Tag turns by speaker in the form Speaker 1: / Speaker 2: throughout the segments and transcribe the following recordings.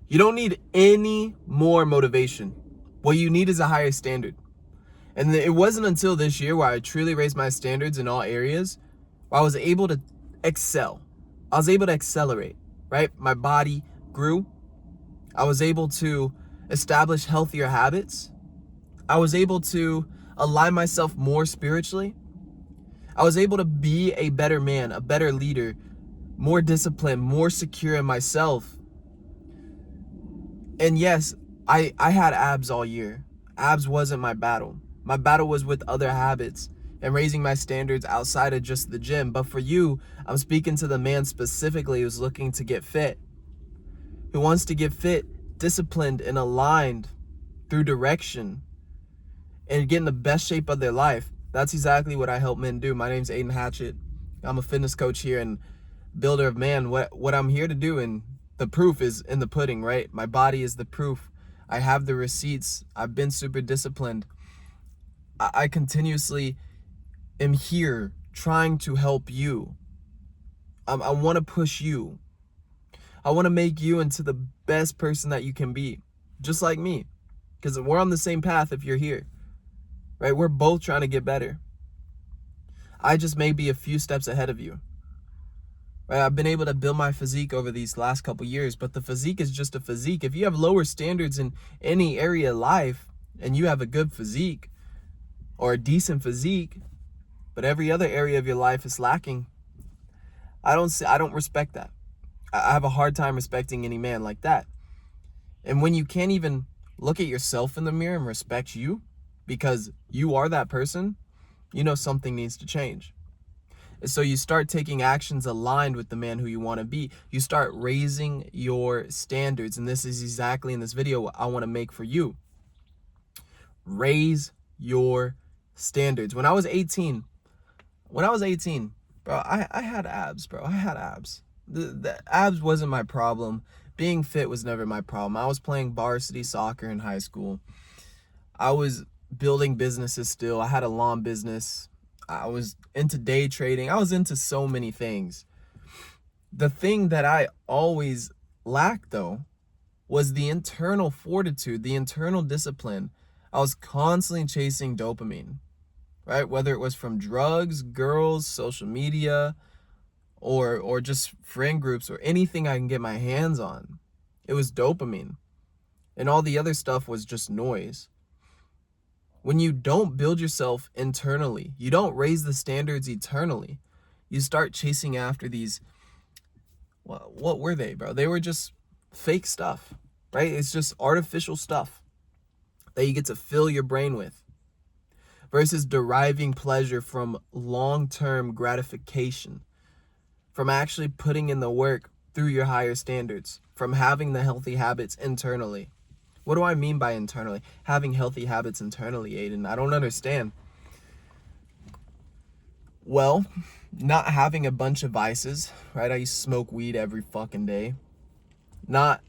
Speaker 1: You don't need any more motivation. What you need is a higher standard. And it wasn't until this year where I truly raised my standards in all areas, where I was able to excel. I was able to accelerate, right? My body grew. I was able to establish healthier habits. I was able to align myself more spiritually. I was able to be a better man, a better leader, more disciplined, more secure in myself. And yes, I had abs all year. Abs wasn't my battle. My battle was with other habits and raising my standards outside of just the gym. But for you, I'm speaking to the man specifically who's looking to get fit, who wants to get fit, disciplined, and aligned through direction and get in the best shape of their life. That's exactly what I help men do. My name's Aiden Hatchett. I'm a fitness coach here and builder of man. What I'm here to do, and the proof is in the pudding, right? My body is the proof. I have the receipts. I've been super disciplined. I continuously am here trying to help you. I want to push you. I want to make you into the best person that you can be, just like me, because we're on the same path if you're here, right? We're both trying to get better. I just may be a few steps ahead of you. Right? I've been able to build my physique over these last couple years, but the physique is just a physique. If you have lower standards in any area of life and you have a good physique or a decent physique, but every other area of your life is lacking, I don't respect that. I have a hard time respecting any man like that. And when you can't even look at yourself in the mirror and respect you because you are that person, you know something needs to change. And so you start taking actions aligned with the man who you want to be. You start raising your standards. And this is exactly in this video what I want to make for you. Raise your standards. When I was 18, bro, I had abs, bro. I had abs. The abs wasn't my problem. Being fit was never my problem. I was playing varsity soccer in high school. I was building businesses still. I had a lawn business. I was into day trading. I was into so many things. The thing that I always lacked, though, was the internal fortitude, the internal discipline. I was constantly chasing dopamine, right? Whether it was from drugs, girls, social media, or just friend groups or anything I can get my hands on. It was dopamine. And all the other stuff was just noise. When you don't build yourself internally, you don't raise the standards eternally, you start chasing after these, what were they, bro? They were just fake stuff, right? It's just artificial stuff that you get to fill your brain with versus deriving pleasure from long-term gratification, from actually putting in the work through your higher standards, from having the healthy habits internally. What do I mean by internally? Having healthy habits internally, Aiden. I don't understand. Well, not having a bunch of vices, right? I used to smoke weed every fucking day. Not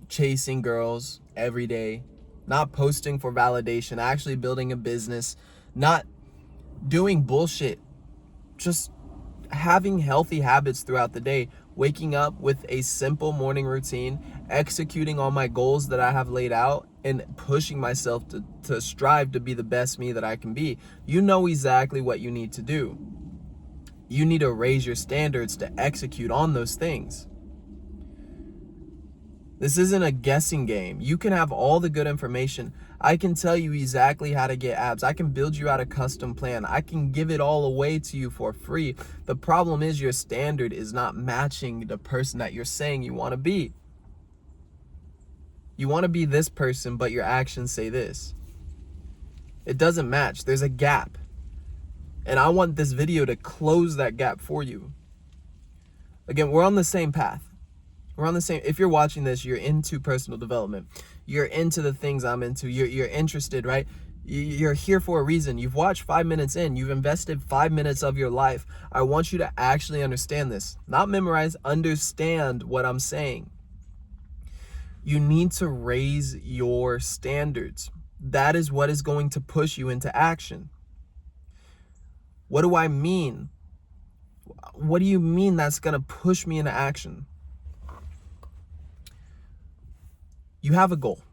Speaker 1: chasing girls every day. Not posting for validation. Actually building a business. Not doing bullshit. Just having healthy habits throughout the day, waking up with a simple morning routine, executing all my goals that I have laid out, and pushing myself to strive to be the best me that I can be. You know exactly what you need to do. You need to raise your standards to execute on those things. This isn't a guessing game. You can have all the good information. I can tell you exactly how to get abs. I can build you out a custom plan. I can give it all away to you for free. The problem is your standard is not matching the person that you're saying you want to be. You want to be this person, but your actions say this. It doesn't match. There's a gap. And I want this video to close that gap for you. Again, we're on the same path. We're on the same. If you're watching this, you're into personal development. You're into the things I'm into. You're interested, right? You're here for a reason. You've watched 5 minutes in. You've invested 5 minutes of your life. I want you to actually understand this. Not memorize, understand what I'm saying. You need to raise your standards. That is what is going to push you into action. What do I mean? What do you mean that's going to push me into action? You have a goal.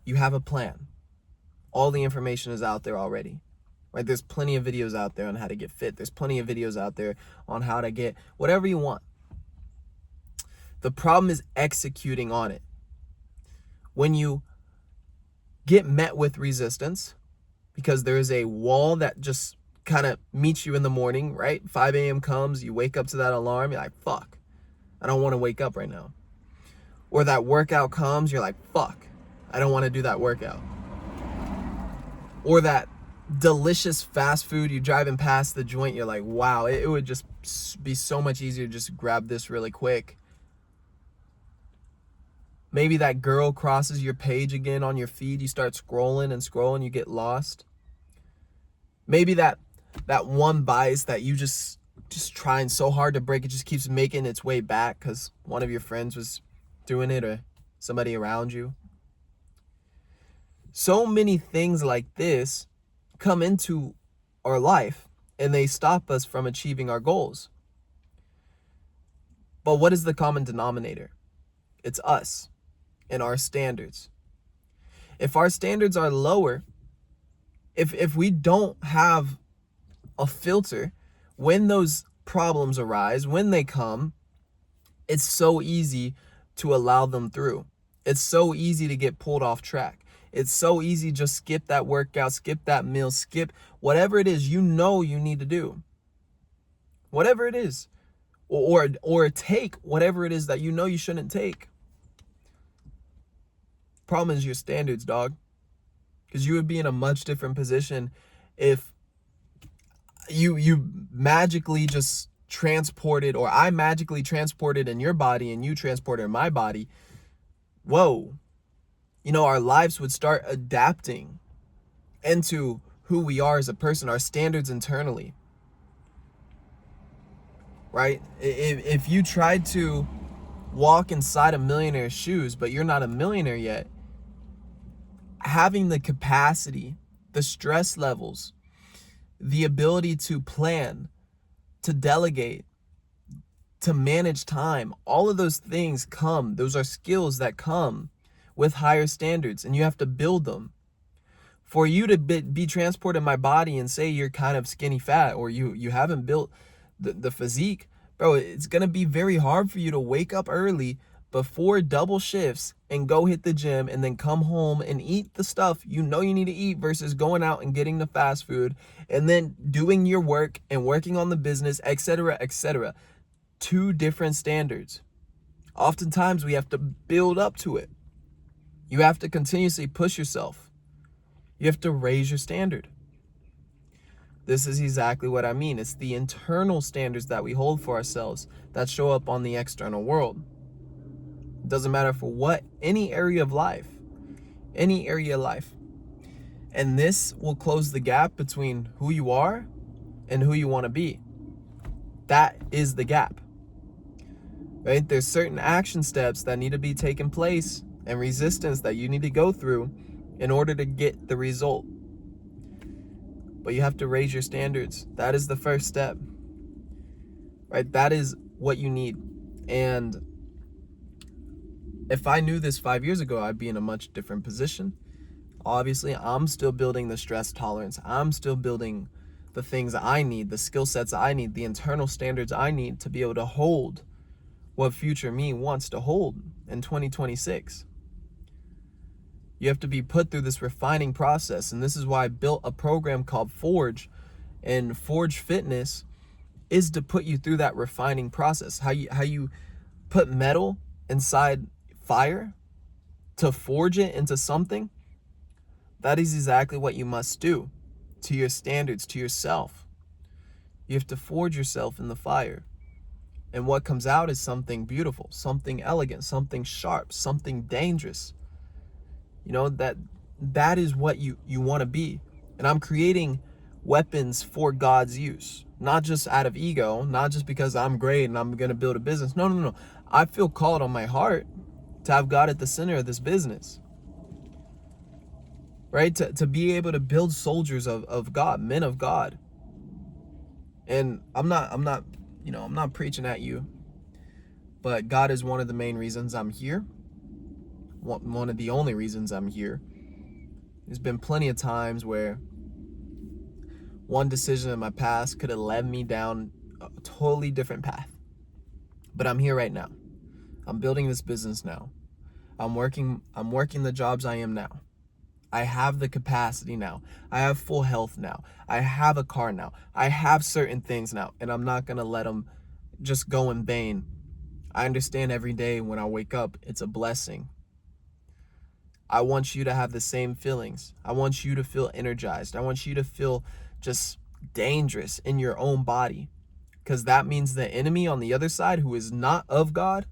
Speaker 1: You have a plan. All the information is out there already. Right? There's plenty of videos out there on how to get fit. There's plenty of videos out there on how to get whatever you want. The problem is executing on it. When you get met with resistance, because there is a wall that just kind of meets you in the morning, right? 5 a.m. comes, you wake up to that alarm, you're like, fuck, I don't want to wake up right now. Or that workout comes, you're like, fuck, I don't want to do that workout. Or that delicious fast food, you're driving past the joint, you're like, wow, it would just be so much easier to just grab this really quick. Maybe that girl crosses your page again on your feed, you start scrolling and scrolling, you get lost. Maybe that one vice that you just trying so hard to break, it just keeps making its way back because one of your friends was doing it or somebody around you. So many things like this come into our life and they stop us from achieving our goals. But what is the common denominator? It's us and our standards. If our standards are lower, if we don't have a filter when those problems arise, when they come, it's so easy to allow them through. It's so easy to get pulled off track. It's so easy to just skip that workout, skip that meal, skip whatever it is you know you need to do. Whatever it is. Or take whatever it is that you know you shouldn't take. Problem is your standards, dog. Because you would be in a much different position if you magically just transported, or I magically transported in your body and you transported in my body. Whoa. Our lives would start adapting into who we are as a person, our standards internally. Right? If you tried to walk inside a millionaire's shoes, but you're not a millionaire yet, having the capacity, the stress levels, the ability to plan, to delegate, to manage time, all of those things come. Those are skills that come with higher standards, and you have to build them. For you to be transported in my body and say you're kind of skinny fat, or you haven't built the physique, bro, it's going to be very hard for you to wake up early before double shifts and go hit the gym and then come home and eat the stuff you know you need to eat versus going out and getting the fast food and then doing your work and working on the business, etc., etc. Two different standards. Oftentimes we have to build up to it. You have to continuously push yourself. You have to raise your standard. This is exactly what I mean. It's the internal standards that we hold for ourselves that show up on the external world. It doesn't matter for what, any area of life. Any area of life. And this will close the gap between who you are and who you want to be. That is the gap. Right? There's certain action steps that need to be taken place and resistance that you need to go through in order to get the result. But you have to raise your standards. That is the first step. Right? That is what you need. And if I knew this 5 years ago, I'd be in a much different position. Obviously, I'm still building the stress tolerance. I'm still building the things I need, the skill sets I need, the internal standards I need to be able to hold what future me wants to hold in 2026. You have to be put through this refining process. And this is why I built a program called Forge. And Forge Fitness is to put you through that refining process. How you put metal inside fire to forge it into something. That is exactly what you must do to your standards, to yourself. You have to forge yourself in the fire. And what comes out is something beautiful, something elegant, something sharp, something dangerous. That is what you want to be. And I'm creating weapons for God's use, not just out of ego, not just because I'm great and I'm going to build a business. No. I feel called on my heart to have God at the center of this business. Right? To be able to build soldiers of God, men of God. And I'm not preaching at you, but God is one of the main reasons I'm here. one of the only reasons I'm here. There's been plenty of times where one decision in my past could have led me down a totally different path. But I'm here right now. I'm building this business now. I'm working the jobs I am now. I have the capacity now. I have full health now. I have a car now. I have certain things now, and I'm not going to let them just go in vain. I understand every day when I wake up, it's a blessing. I want you to have the same feelings. I want you to feel energized. I want you to feel just dangerous in your own body, because that means the enemy on the other side, who is not of God,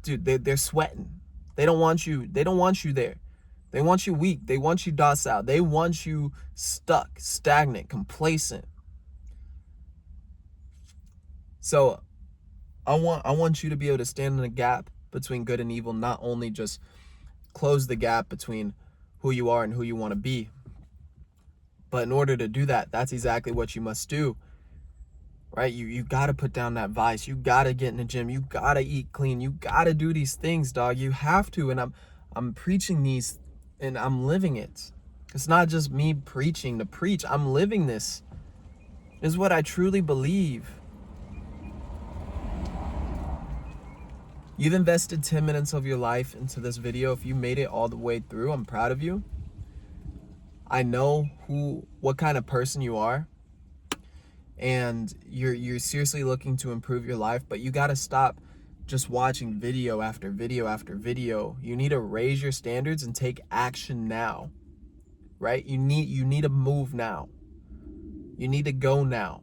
Speaker 1: dude, they're sweating. They don't want you there. They want you weak. They want you docile. They want you stuck, stagnant, complacent. So I want you to be able to stand in the gap between good and evil, not only just close the gap between who you are and who you want to be. But in order to do that, that's exactly what you must do. Right? You got to put down that vice. You got to get in the gym. You got to eat clean. You got to do these things, dog. You have to. And I'm preaching these, and I'm living it. It's not just me preaching to preach. I'm living this. This is what I truly believe. You've invested 10 minutes of your life into this video. If you made it all the way through, I'm proud of you. I know what kind of person you are, and you're seriously looking to improve your life, but you got to stop just watching video after video after video. You need to raise your standards and take action now, right? You need to move now. You need to go now.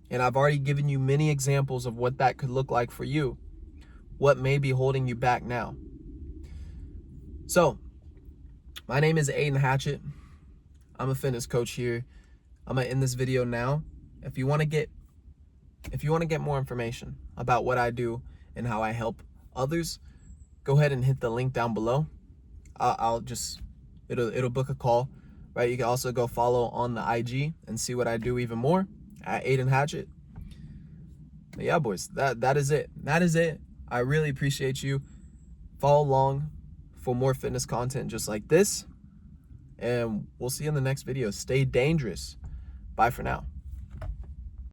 Speaker 1: And I've already given you many examples of what that could look like for you. What may be holding you back now? So, my name is Aiden Hatchett. I'm a fitness coach here. I'm gonna end this video now. If you want to get more information about what I do and how I help others, go ahead and hit the link down below. It'll book a call, right? You can also go follow on the IG and see what I do even more at Aiden Hatchett. But yeah, boys, that is it. That is it. I really appreciate you. Follow along for more fitness content just like this. And we'll see you in the next video. Stay dangerous. Bye for now.